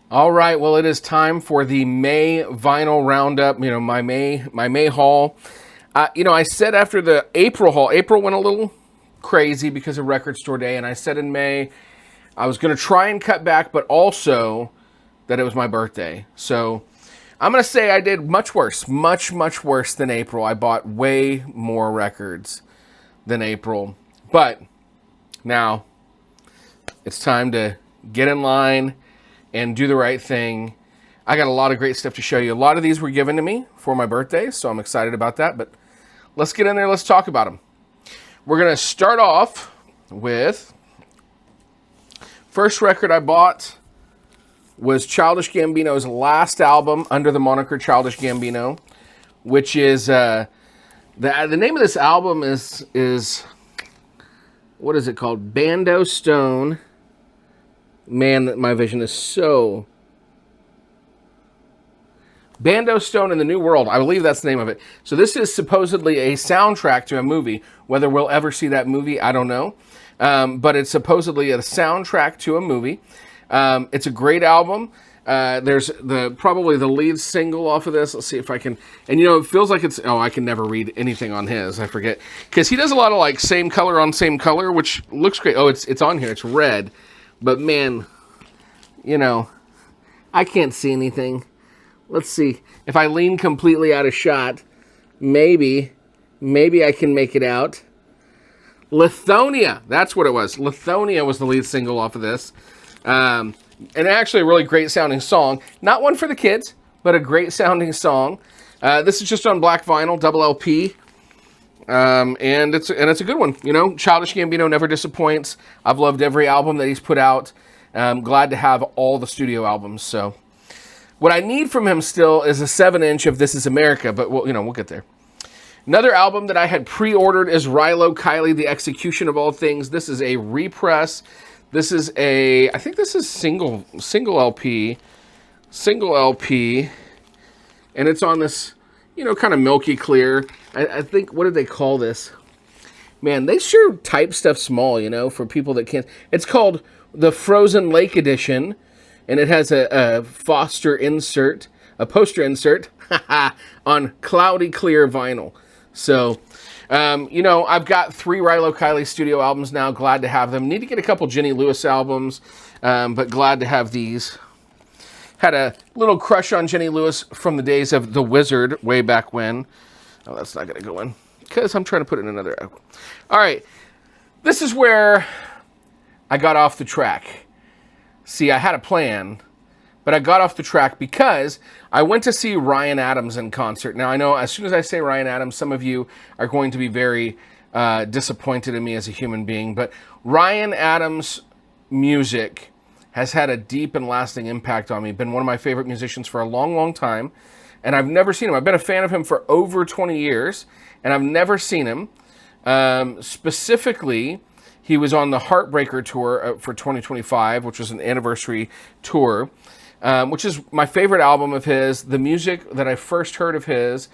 All right, well, it is time for the May vinyl roundup. My May haul. I said after the April haul, April went a little crazy because of Record Store Day, and I said in May I was going to try and cut back, but also that it was my birthday. So I'm going to say I did much worse, much worse than April. I bought way more records than April, but now it's time to get in line and do the right thing. I got a lot of great stuff to show you. A lot of these were given to me for my birthday, so I'm excited about that. But let's get in there. Let's talk about them. We're going to start off with first record I bought was Childish Gambino's last album under the moniker Childish Gambino, which is the name of this album is what is it called? Bando Stone. Man, my vision is so... Bando Stone in the New World. I believe that's the name of it. So this is supposedly a soundtrack to a movie. Whether we'll ever see that movie, I don't know. But it's supposedly a soundtrack to a movie. It's a great album. There's probably the lead single off of this. Let's see if I can... And it feels like it's... Oh, I can never read anything on his. I forget. Because he does a lot of like same color on same color, which looks great. Oh, it's on here. It's red. But man, I can't see anything. Let's see. If I lean completely out of shot, maybe I can make it out. Lithonia. That's what it was. Lithonia was the lead single off of this. And actually a really great sounding song. Not one for the kids, but a great sounding song. This is just on black vinyl, double LP. And it's a good one. Childish Gambino never disappoints. I've loved every album that he's put out. I'm glad to have all the studio albums. So what I need from him still is a 7-inch of This Is America, but we'll get there. Another album that I had pre-ordered is Rilo Kiley, The Execution of All Things. This is a repress. This is I think this is single LP, and it's on this, kind of milky clear. I think, what did they call this? Man, they sure type stuff small, for people that can't. It's called the Frozen Lake Edition, and it has a poster insert on cloudy clear vinyl. So, I've got 3 Rilo Kiley studio albums now. Glad to have them. Need to get a couple Jenny Lewis albums, but glad to have these. Had a little crush on Jenny Lewis from the days of The Wizard way back when. Oh, that's not going to go in because I'm trying to put it in another. All right. This is where I got off the track. See, I had a plan, but I got off the track because I went to see Ryan Adams in concert. Now, I know as soon as I say Ryan Adams, some of you are going to be very disappointed in me as a human being, but Ryan Adams' music has had a deep and lasting impact on me. Been one of my favorite musicians for a long time, and I've never seen him. I've been a fan of him for over 20 years, and I've never seen him. Specifically, he was on the Heartbreaker tour for 2025, which was an anniversary tour, which is my favorite album of his. The music that I first heard of his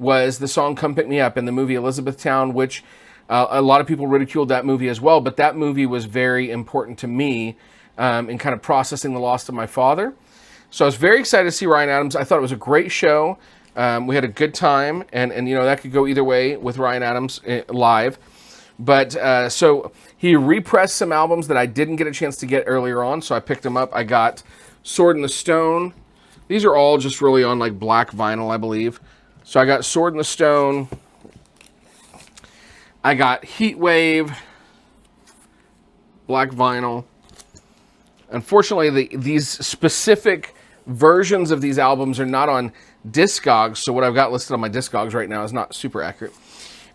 was the song Come Pick Me Up in the movie Elizabethtown, which a lot of people ridiculed that movie as well, but that movie was very important to me in kind of processing the loss of my father. So I was very excited to see Ryan Adams. I thought it was a great show. We had a good time, and that could go either way with Ryan Adams live. But so he repressed some albums that I didn't get a chance to get earlier on, so I picked them up. I got Sword in the Stone. These are all just really on like black vinyl, I believe. So I got Sword in the Stone. I got Heat Wave, black vinyl. Unfortunately, these specific versions of these albums are not on Discogs, so what I've got listed on my Discogs right now is not super accurate.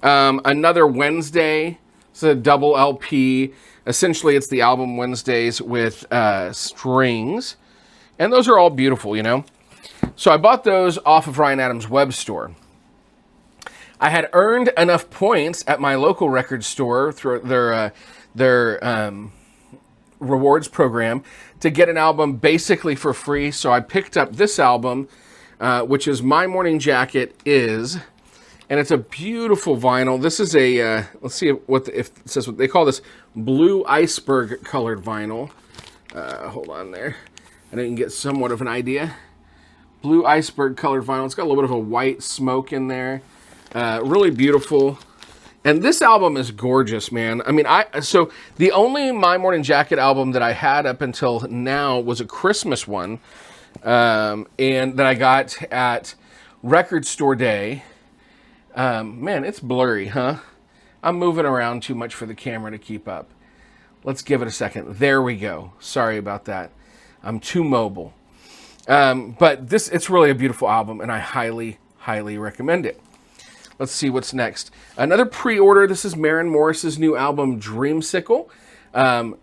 Another Wednesday, it's a double LP. Essentially, it's the album Wednesdays with strings, and those are all beautiful, So I bought those off of Ryan Adams' web store. I had earned enough points at my local record store through their rewards program to get an album basically for free. So I picked up this album, which is My Morning Jacket Is, and it's a beautiful vinyl. This is a let's see if it says what they call this, blue iceberg colored vinyl. Hold on there. I didn't get somewhat of an idea. Blue iceberg colored vinyl. It's got a little bit of a white smoke in there. Really beautiful. And this album is gorgeous, man. I mean, so the only My Morning Jacket album that I had up until now was a Christmas one, and that I got at Record Store Day. Man, it's blurry, huh? I'm moving around too much for the camera to keep up. Let's give it a second. There we go. Sorry about that. I'm too mobile. But it's really a beautiful album, and I highly, highly recommend it. Let's see what's next. Another pre-order. This is Maren Morris's new album, Dreamsicle.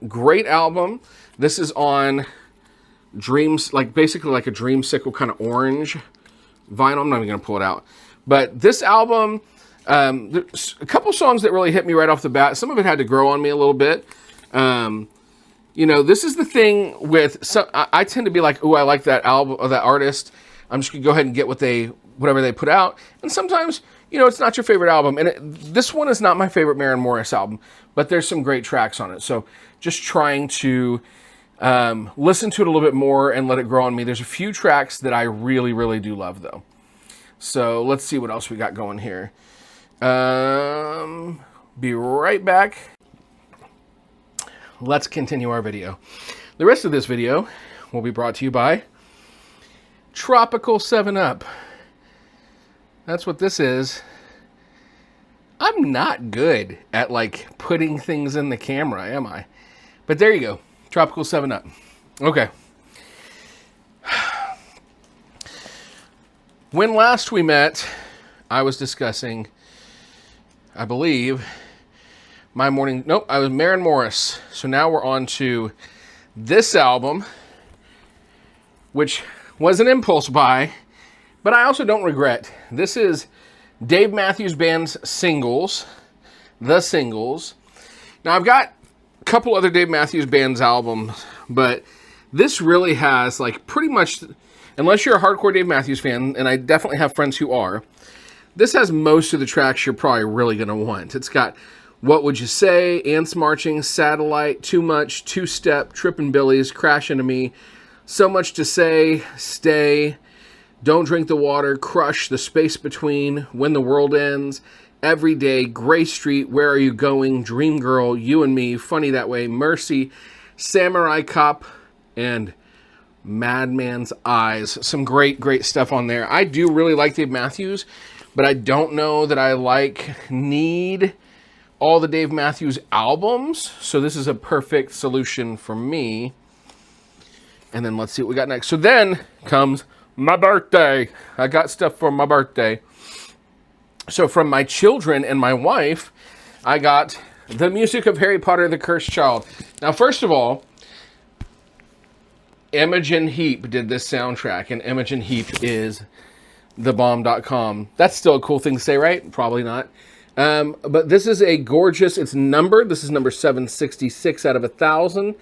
Great album. This is on Dreams, basically like a Dreamsicle kind of orange vinyl. I'm not even going to pull it out. But this album, there's a couple songs that really hit me right off the bat. Some of it had to grow on me a little bit. You know, this is the thing with some. I tend to be like, "Ooh, I like that album or that artist. I'm just gonna go ahead and get whatever they put out." And sometimes, you know, it's not your favorite album. And this one is not my favorite Maren Morris album, but there's some great tracks on it. So just trying to listen to it a little bit more and let it grow on me. There's a few tracks that I really, really do love, though. So let's see what else we got going here. Be right back. Let's continue our video. The rest of this video will be brought to you by Tropical 7-Up. That's what this is. I'm not good at putting things in the camera, am I? But there you go. Tropical 7-Up. Okay. When last we met, I was discussing, I believe, I was Maren Morris. So now we're on to this album, which was an impulse buy, but I also don't regret. This is Dave Matthews Band's Singles, The Singles. Now I've got a couple other Dave Matthews Band's albums, but this really has pretty much, unless you're a hardcore Dave Matthews fan, and I definitely have friends who are, this has most of the tracks you're probably really going to want. It's got What Would You Say, Ants Marching, Satellite, Too Much, Two Step, Trippin' Billies, Crash Into Me, So Much to Say, Stay, Don't Drink the Water, Crush, The Space Between, When the World Ends, Every Day, Gray Street, Where Are You Going, Dream Girl, You and Me, Funny That Way, Mercy, Samurai Cop, and Madman's Eyes. Some great, great stuff on there. I do really like Dave Matthews, but I don't know that I need all the Dave Matthews albums, so this is a perfect solution for me. And then let's see what we got next. So then comes my birthday. I got stuff for my birthday. So from my children and my wife, I got the music of Harry Potter, The Cursed Child. Now, first of all, Imogen Heap did this soundtrack, and Imogen Heap is thebomb.com. That's still a cool thing to say, right? Probably not. But this is a gorgeous, it's numbered. This is number 766 out of 1,000.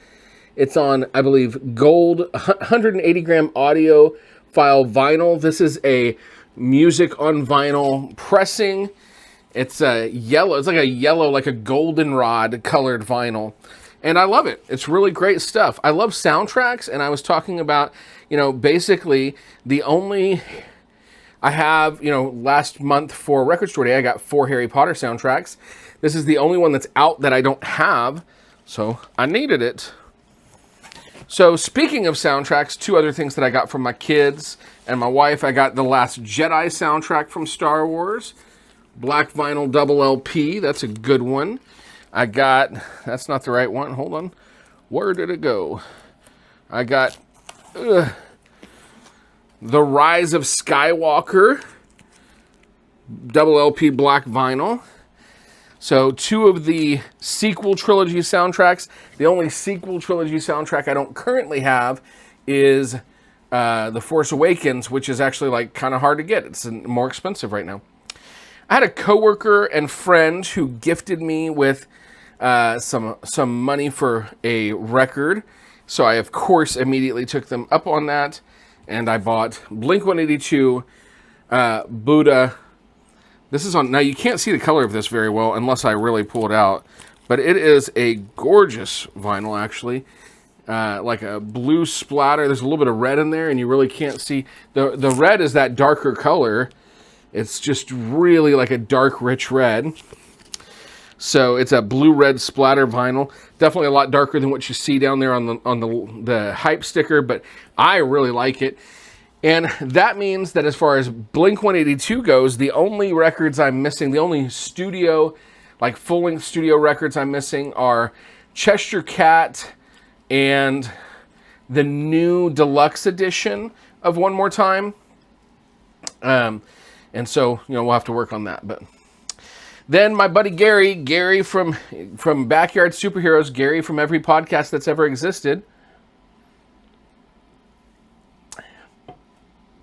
It's on, I believe, gold 180 gram audio file vinyl. This is a music on vinyl pressing. It's a yellow, it's like a goldenrod colored vinyl. And I love it. It's really great stuff. I love soundtracks, and I was talking about, basically the only... I have, last month for Record Store Day, I got 4 Harry Potter soundtracks. This is the only one that's out that I don't have, so I needed it. So speaking of soundtracks, 2 other things that I got from my kids and my wife. I got the Last Jedi soundtrack from Star Wars. Black vinyl double LP. That's a good one. I got, that's not the right one. Hold on. Where did it go? I got... The Rise of Skywalker, double LP black vinyl. So 2 of the sequel trilogy soundtracks. The only sequel trilogy soundtrack I don't currently have is The Force Awakens, which is actually kind of hard to get. It's more expensive right now. I had a coworker and friend who gifted me with some money for a record. So I, of course, immediately took them up on that. And I bought Blink-182 Buddha. This is on... Now, you can't see the color of this very well unless I really pull it out. But it is a gorgeous vinyl, actually. like a blue splatter. There's a little bit of red in there, and you really can't see. The red is that darker color. It's just really like a dark, rich red. So it's a blue-red splatter vinyl. Definitely a lot darker than what you see down there on the hype sticker, but I really like it. And that means that as far as Blink-182 goes, the only records I'm missing, the only studio, like full-length studio records I'm missing are Cheshire Cat and the new deluxe edition of One More Time. And so, we'll have to work on that. But then my buddy Gary from Backyard Superheroes, Gary from every podcast that's ever existed.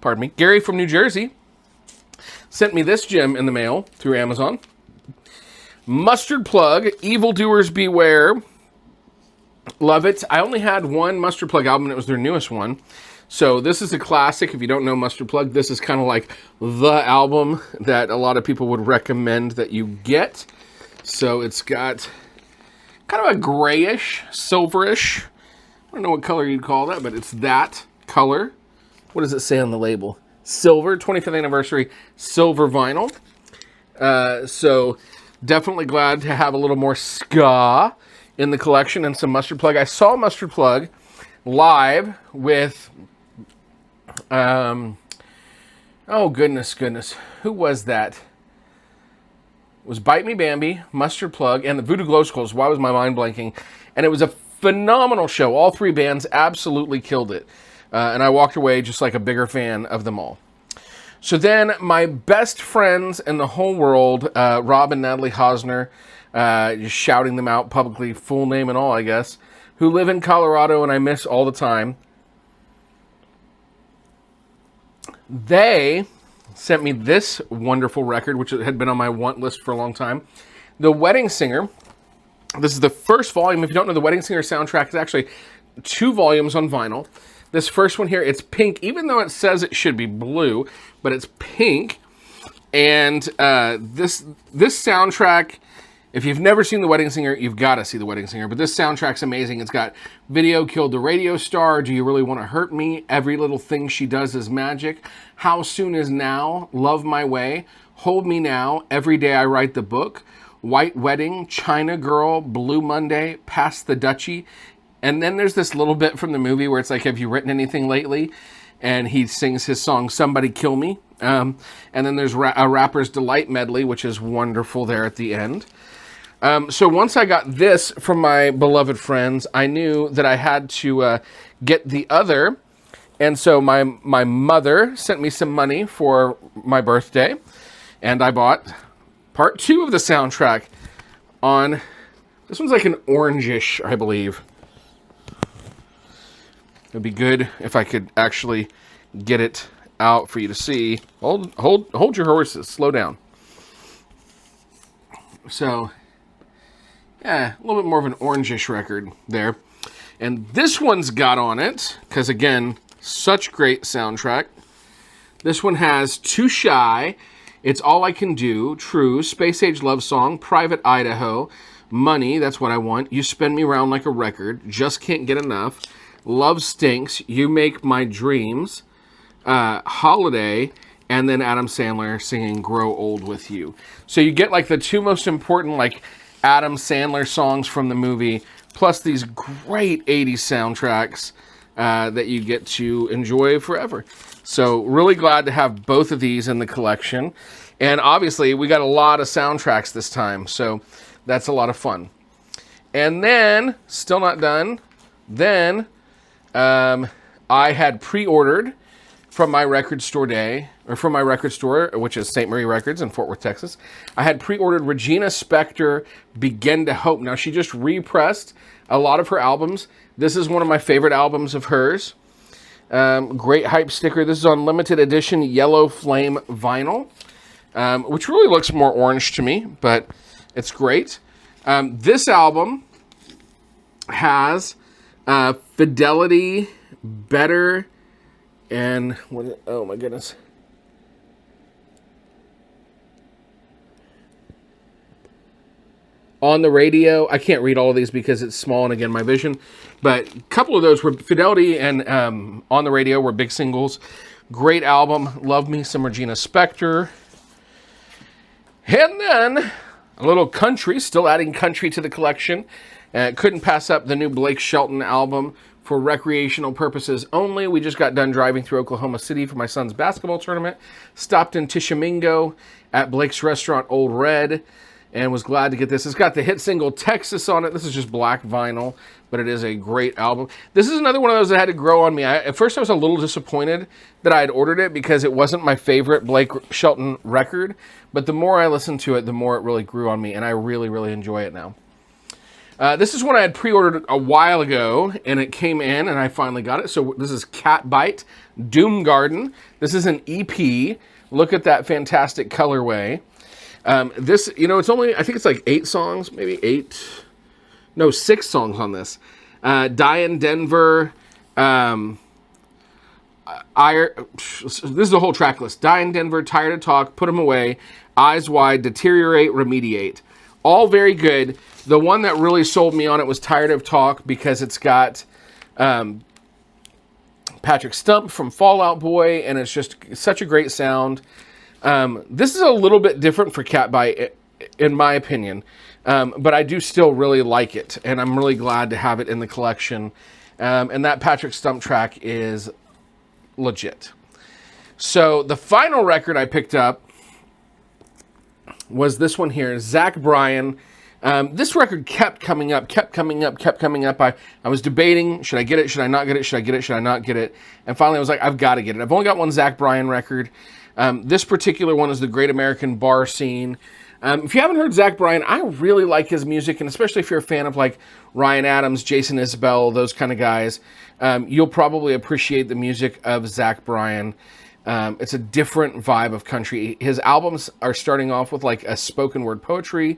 Pardon me. Gary from New Jersey sent me this gem in the mail through Amazon. Mustard Plug, Evildoers Beware. Love it. I only had one Mustard Plug album, and it was their newest one. So this is a classic. If you don't know Mustard Plug, this is kind of like the album that a lot of people would recommend that you get. So it's got kind of a grayish, silverish. I don't know what color you'd call that, but it's that color. What does it say on the label? Silver, 25th anniversary silver vinyl. So definitely glad to have a little more ska in the collection and some Mustard Plug. I saw Mustard Plug live with, oh goodness. Who was that? It was Bite Me Bambi, Mustard Plug, and the Voodoo Glow Skulls. Why was my mind blanking? And it was a phenomenal show. All three bands absolutely killed it. And I walked away just like a bigger fan of them all. So then my best friends in the whole world, Rob and Natalie Hosner, just shouting them out publicly, full name and all, I guess, who live in Colorado and I miss all the time. They sent me this wonderful record, which had been on my want list for a long time. The Wedding Singer. This is the first volume. If you don't know, the Wedding Singer soundtrack is actually 2 volumes on vinyl. This first one here, it's pink, even though it says it should be blue, but it's pink. And this soundtrack, if you've never seen The Wedding Singer, you've got to see The Wedding Singer. But this soundtrack's amazing. It's got Video Killed the Radio Star, Do You Really Want to Hurt Me, Every Little Thing She Does Is Magic, How Soon Is Now, Love My Way, Hold Me Now, Every Day I Write the Book, White Wedding, China Girl, Blue Monday, Pass the Duchy. And then there's this little bit from the movie where it's like, have you written anything lately? And he sings his song, Somebody Kill Me. And then there's a Rapper's Delight medley, which is wonderful there at the end. So once I got this from my beloved friends, I knew that I had to get the other. And so my mother sent me some money for my birthday. And I bought part 2 of the soundtrack on, this one's like an orangish, I believe. It'd be good if I could actually get it out for you to see. Hold your horses. Slow down. So, yeah, a little bit more of an orangish record there. And this one's got on it, because again, such great soundtrack. This one has Too Shy, It's All I Can Do, True, Space Age Love Song, Private Idaho, Money, That's What I Want, You Spin Me Round Like a Record, Just Can't Get Enough, Love Stinks, You Make My Dreams, Holiday, and then Adam Sandler singing Grow Old With You. So you get like the 2 most important like Adam Sandler songs from the movie, plus these great 80s soundtracks that you get to enjoy forever. So really glad to have both of these in the collection. And obviously we got a lot of soundtracks this time, so that's a lot of fun. And then, still not done, then I had pre-ordered from my record store which is St. Marie Records in Fort Worth, Texas. I had pre-ordered Regina Spektor, Begin to Hope. Now, she just repressed a lot of her albums. This is one of my favorite albums of hers. Great hype sticker. This is on limited edition Yellow Flame vinyl, which really looks more orange to me, but it's great. This album has Fidelity, Better, and what? Oh my goodness. On the Radio. I can't read all of these because it's small and again my vision, but a couple of those were Fidelity and On the Radio were big singles. Great album. Love me some Regina Spektor. And then a little country, still adding country to the collection. Couldn't pass up the new Blake Shelton album, For Recreational Purposes Only. We just got done driving through Oklahoma City for my son's basketball tournament. Stopped in Tishomingo at Blake's restaurant, Old Red, and was glad to get this. It's got the hit single Texas on it. This is just black vinyl, but it is a great album. This is another one of those that had to grow on me. At first I was a little disappointed that I had ordered it because it wasn't my favorite Blake Shelton record, but the more I listened to it, the more it really grew on me, and I really, really enjoy it now. This is one I had pre-ordered a while ago, and it came in, and I finally got it. So this is Cat Bite, Doom Garden. This is an EP. Look at that fantastic colorway. This, you know, it's only, I think it's like 8 songs, maybe 6 songs on this. Die in Denver, this is the whole track list. Die in Denver, Tired to Talk, Put 'Em Away, Eyes Wide, Deteriorate, Remediate. All very good. The one that really sold me on it was Tired of Talk because it's got Patrick Stump from Fall Out Boy, and it's just such a great sound. This is a little bit different for Cat Bite, in my opinion, but I do still really like it, and I'm really glad to have it in the collection. And that Patrick Stump track is legit. So the final record I picked up was this one here, Zach Bryan. This record kept coming up. I was debating, should I get it? Should I not get it? Should I get it? Should I not get it? And finally I was like, I've got to get it. I've only got one Zach Bryan record. This particular one is the Great American Bar Scene. If you haven't heard Zach Bryan, I really like his music, and especially if you're a fan of like Ryan Adams, Jason Isbell, those kind of guys, you'll probably appreciate the music of Zach Bryan. It's a different vibe of country. His albums are starting off with like a spoken word poetry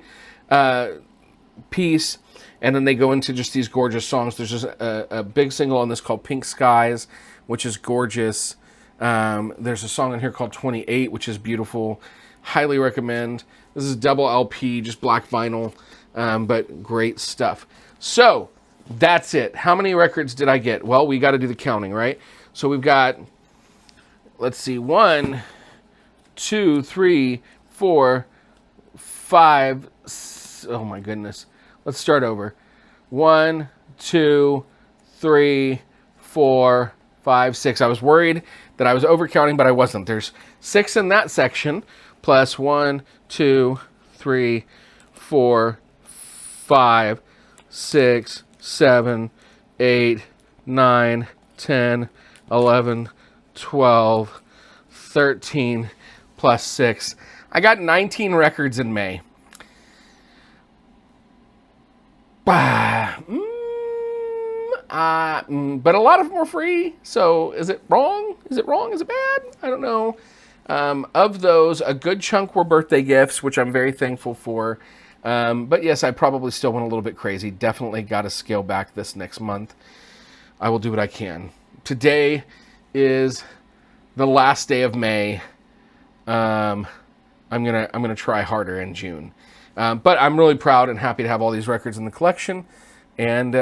piece, and then they go into just these gorgeous songs. There's just a big single on this called Pink Skies, which is gorgeous. There's a song in here called 28, which is beautiful. Highly recommend. This is double LP, just black vinyl, but great stuff. So that's it. How many records did I get? Well, we got to do the counting, right? So we've got, let's see, 1, 2, 3, 4, 5, oh my goodness. Let's start over. 1, 2, 3, 4, 5, 6. I was worried that I was overcounting, but I wasn't. There's 6 in that section, plus 1, 2, 3, 4, 5, 6, 7, 8, 9, 10, 11, 12, 13, plus 6. I got 19 records in May. But a lot of them were free. So is it wrong? Is it wrong? Is it bad? I don't know. Of those, a good chunk were birthday gifts, which I'm very thankful for. But yes, I probably still went a little bit crazy. Definitely got to scale back this next month. I will do what I can. Today is the last day of May. I'm gonna try harder in June. But I'm really proud and happy to have all these records in the collection. And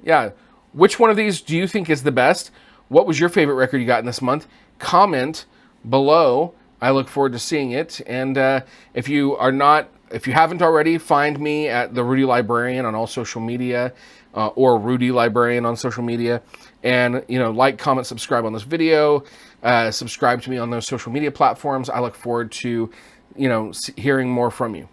yeah, which one of these do you think is the best? What was your favorite record you got in this month? Comment below. I look forward to seeing it. And if you haven't already, find me at the Rudie Librarian on all social media, or Rudie Librarian on social media. And like, comment, subscribe on this video. Subscribe to me on those social media platforms. I look forward to hearing more from you.